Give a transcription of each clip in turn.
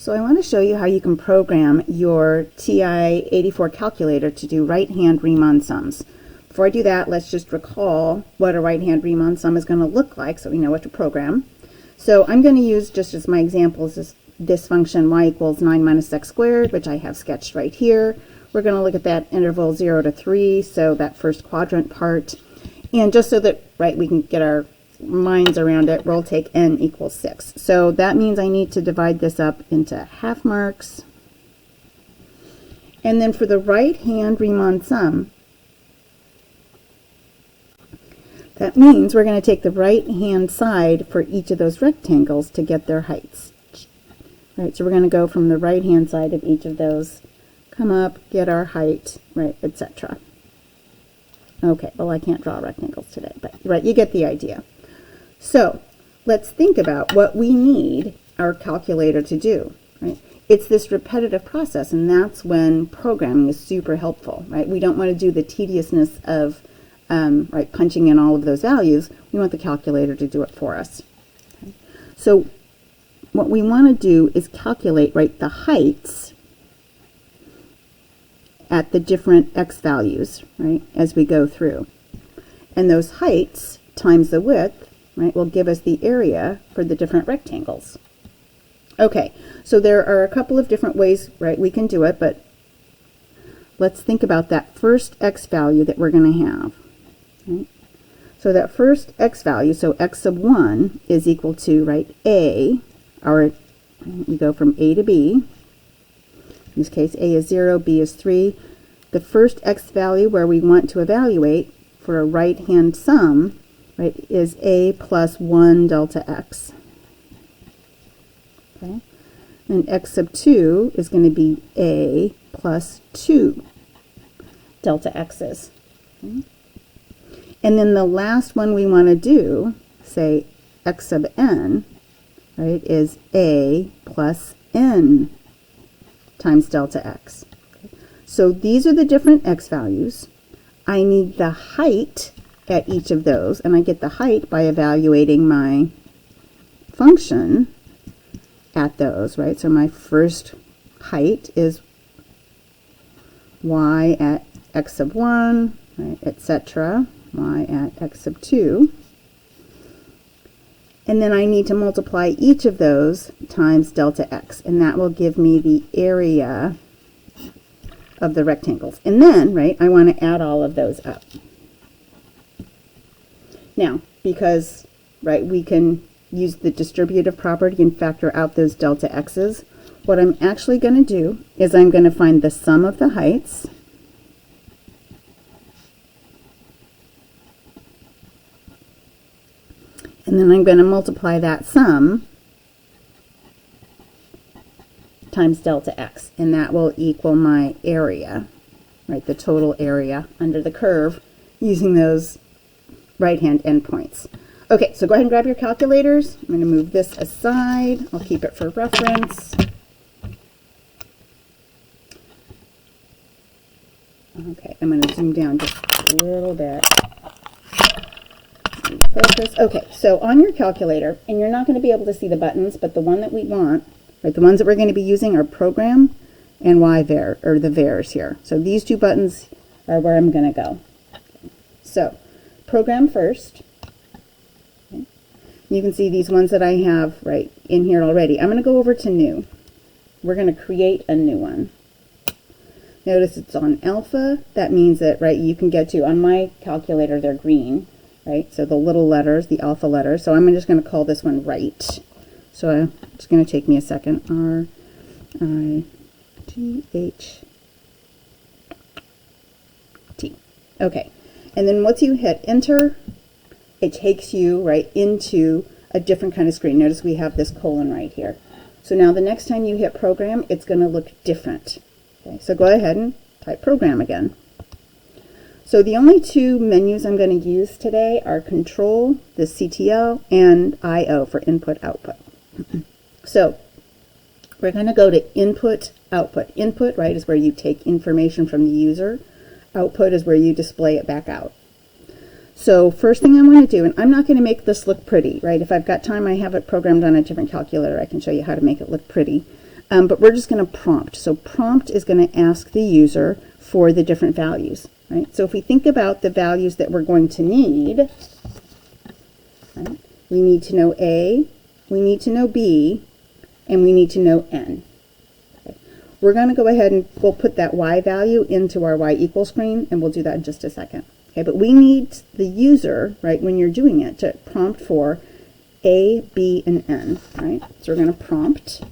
So I want to show you how you can program your TI-84 calculator to do right-hand Riemann sums. Before I do that, let's just recall what a right-hand Riemann sum is going to look like so we know what to program. So I'm going to use, just as my examples, this function y equals 9 minus x squared, which I have sketched right here. We're going to look at that interval 0 to 3, so that first quadrant part. And just so that we can get our minds around it, we'll take n equals 6. So that means I need to divide this up into half marks. And then for the right-hand Riemann sum, that means we're going to take the right-hand side for each of those rectangles to get their heights. Right, so we're going to go from the right-hand side of each of those, come up, get our height, right, etc. Okay, well, I can't draw rectangles today, but you get the idea. So let's think about what we need our calculator to do. Right? It's this repetitive process, and that's when programming is super helpful. Right? We don't want to do the tediousness of punching in all of those values. We want the calculator to do it for us. Okay? So what we want to do is calculate the heights at the different x values, right, as we go through. And those heights times the width, right, will give us the area for the different rectangles. Okay, so there are a couple of different ways, right, we can do it, but let's think about that first x value that we're going to have. Right? So that first x value, so x sub 1 is equal to, right, a, or we go from a to b. In this case, a is 0, b is 3. The first x value where we want to evaluate for a right-hand sum, right, is a plus 1 delta x. Okay? And x sub 2 is going to be a plus 2 delta x's. Okay? And then the last one we want to do, say x sub n, right, is a plus n times delta x. Okay. So these are the different x values. I need the height at each of those, and I get the height by evaluating my function at those, right? So my first height is y at x sub 1, right, etc., y at x sub 2. And then I need to multiply each of those times delta x, and that will give me the area of the rectangles. And then, right, I want to add all of those up. Now, because, right, we can use the distributive property and factor out those delta x's, what I'm actually going to do is I'm going to find the sum of the heights, and then I'm going to multiply that sum times delta x, and that will equal my area, right, the total area under the curve using those right-hand endpoints. Okay, so go ahead and grab your calculators. I'm going to move this aside. I'll keep it for reference. Okay, I'm going to zoom down just a little bit. Focus. Okay, so on your calculator, and you're not going to be able to see the buttons, but the one that we want, right, the ones that we're going to be using are program and yvar, or the vars here. So these two buttons are where I'm going to go. Okay. So program first. Okay. You can see these ones that I have right in here already. I'm going to go over to new. We're going to create a new one. Notice it's on alpha. That means that, right, you can get to, on my calculator, they're green. Right, so the little letters, the alpha letters. So I'm just going to call this one right. So it's going to take me a second. R-I-G-H-T. Okay, and then once you hit enter, it takes you right into a different kind of screen. Notice we have this colon right here. So now the next time you hit program, it's going to look different. Okay, so go ahead and type program again. So the only two menus I'm going to use today are Control, the CTL, and I/O for input output. So we're going to go to input output. Input, right, is where you take information from the user. Output is where you display it back out. So first thing I want to do, and I'm not going to make this look pretty, right? If I've got time, I have it programmed on a different calculator. I can show you how to make it look pretty. But we're just going to prompt. So prompt is going to ask the user for the different values, right? So if we think about the values that we're going to need, right, we need to know A, we need to know B, and we need to know N. Okay. We're going to go ahead and we'll put that Y value into our Y equal screen, and we'll do that in just a second. Okay, but we need the user, right, when you're doing it, to prompt for A, B, and N, right? So we're going to prompt,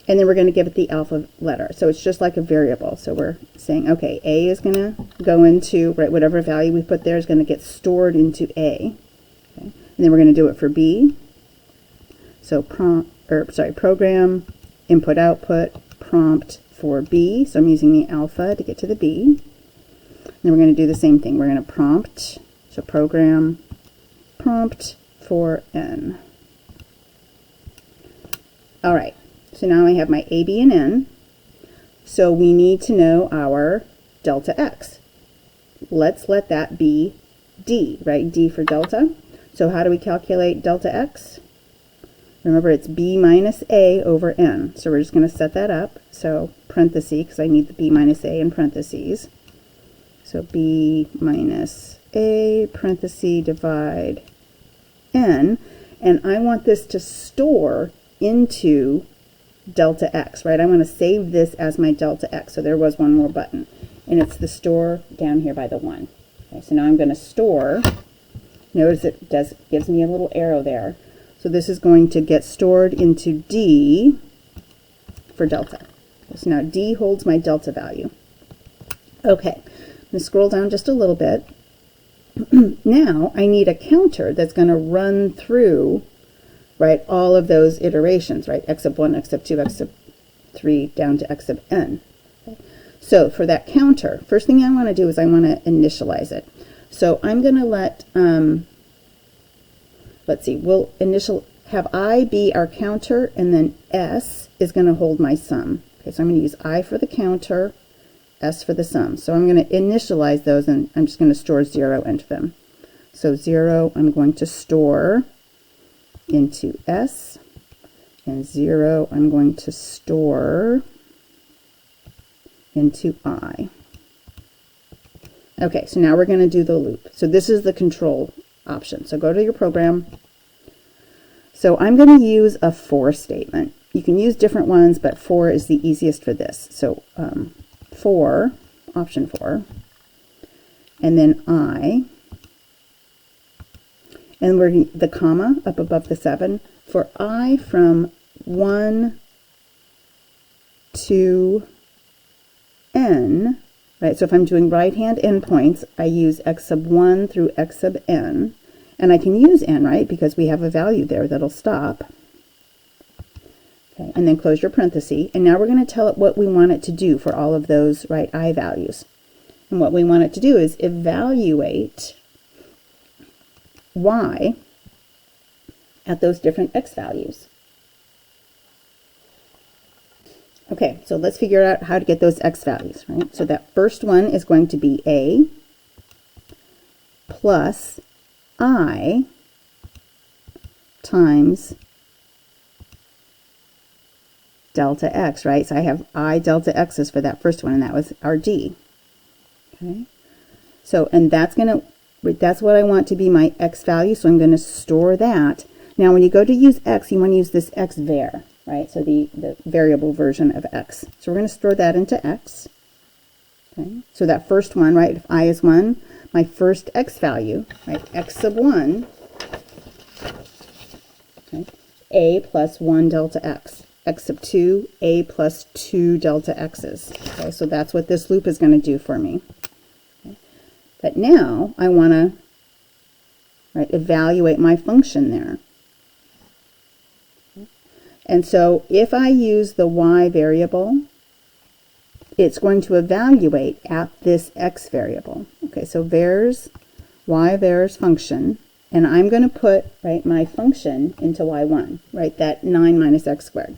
and then we're going to give it the alpha letter. So it's just like a variable. So we're saying, okay, A is going to go into, right, whatever value we put there is going to get stored into A. Okay. And then we're going to do it for B. So program, input, output, prompt for B. So I'm using the alpha to get to the B. And then we're going to do the same thing. We're going to prompt, so program, prompt for N. All right. So now I have my A, B, and N. So we need to know our delta X. Let's let that be D, right? D for delta. So how do we calculate delta X? Remember, it's B minus A over N. So we're just going to set that up. So parentheses, because I need the B minus A in parentheses. So B minus A, parentheses, divide N. And I want this to store into delta X, right? I want to save this as my delta X. So there was one more button, and it's the store down here by the 1. Okay, so now I'm going to store. Notice it gives me a little arrow there. So this is going to get stored into D for delta. Okay, so now D holds my delta value. Okay, I'm going to scroll down just a little bit. Now I need a counter that's going to run through, right, all of those iterations, right, x sub 1, x sub 2, x sub 3, down to x sub n. Okay. So for that counter, first thing I want to do is I want to initialize it. So I'm going to let, let's see, we'll have I be our counter, and then S is going to hold my sum. Okay, so I'm going to use I for the counter, S for the sum. So I'm going to initialize those, and I'm just going to store 0 into them. So 0 I'm going to store into S, and 0 I'm going to store into I. Okay, so now we're going to do the loop. So this is the control option. So go to your program. So I'm going to use a for statement. You can use different ones, but for is the easiest for this. So for, option 4, and then I, and we're the comma up above the 7 for I from 1 to n, right? So if I'm doing right-hand endpoints, I use x sub 1 through x sub n, and I can use n, right? Because we have a value there that'll stop. Okay, and then close your parenthesis, and now we're going to tell it what we want it to do for all of those, right, I values. And what we want it to do is evaluate y at those different x values. Okay, so let's figure out how to get those x values, right? So that first one is going to be a plus I times delta x, right? So I have I delta x's for that first one, and that was our d. Okay, so and that's what I want to be my x value, so I'm going to store that. Now when you go to use x, you want to use this x var, right? So the variable version of x. So we're going to store that into x. Okay, so that first one, right, if I is 1, my first x value, right, x sub 1, okay, a plus 1 delta x. X sub 2, a plus 2 delta x's. Okay, so that's what this loop is going to do for me. Okay. But now I want to, right, evaluate my function there. Okay. And so if I use the y variable, it's going to evaluate at this x variable. Okay, so vars, y vars function, and I'm going to put, right, my function into y1, right, that 9 minus x squared.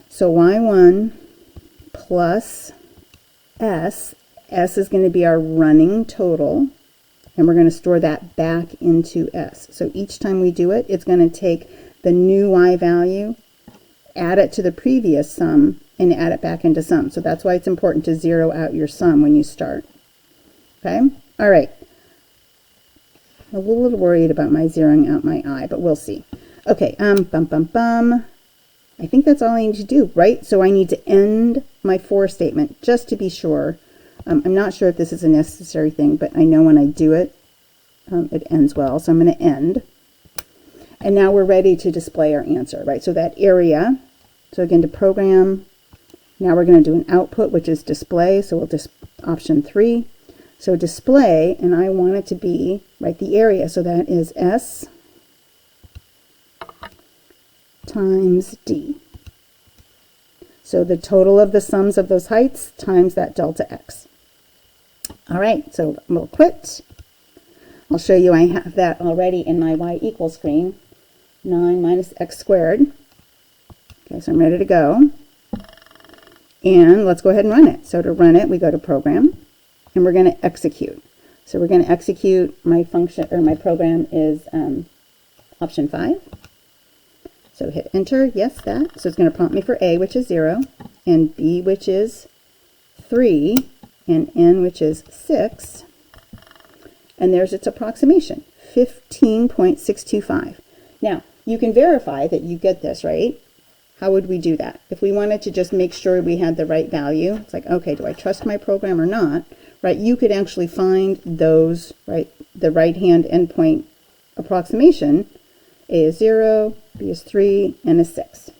So y1 plus s is going to be our running total, and we're going to store that back into s. So each time we do it, it's going to take the new y value, add it to the previous sum, and add it back into sum. So that's why it's important to zero out your sum when you start. Okay? All right. I'm a little worried about my zeroing out my I, but we'll see. Okay, I think that's all I need to do, right? So I need to end my for statement just to be sure. I'm not sure if this is a necessary thing, but I know when I do it, it ends well. So I'm going to end. And now we're ready to display our answer, right? So that area, so again to program, now we're going to do an output, which is display. So we'll just option 3. So display, and I want it to be, right, the area. So that is S times D. So the total of the sums of those heights times that delta X. All right, so we'll quit. I'll show you I have that already in my y equals screen. 9 minus x squared. Okay, so I'm ready to go. And let's go ahead and run it. So to run it, we go to program, and we're going to execute. So we're going to execute my function, or my program is option 5. So hit enter, yes, that. So it's going to prompt me for A, which is 0, and B, which is 3, and N, which is 6. And there's its approximation, 15.625. Now, you can verify that you get this, right? How would we do that? If we wanted to just make sure we had the right value, it's like, okay, do I trust my program or not? Right, you could actually find those, right, the right-hand endpoint approximation. A is 0, B is 3, N is 6.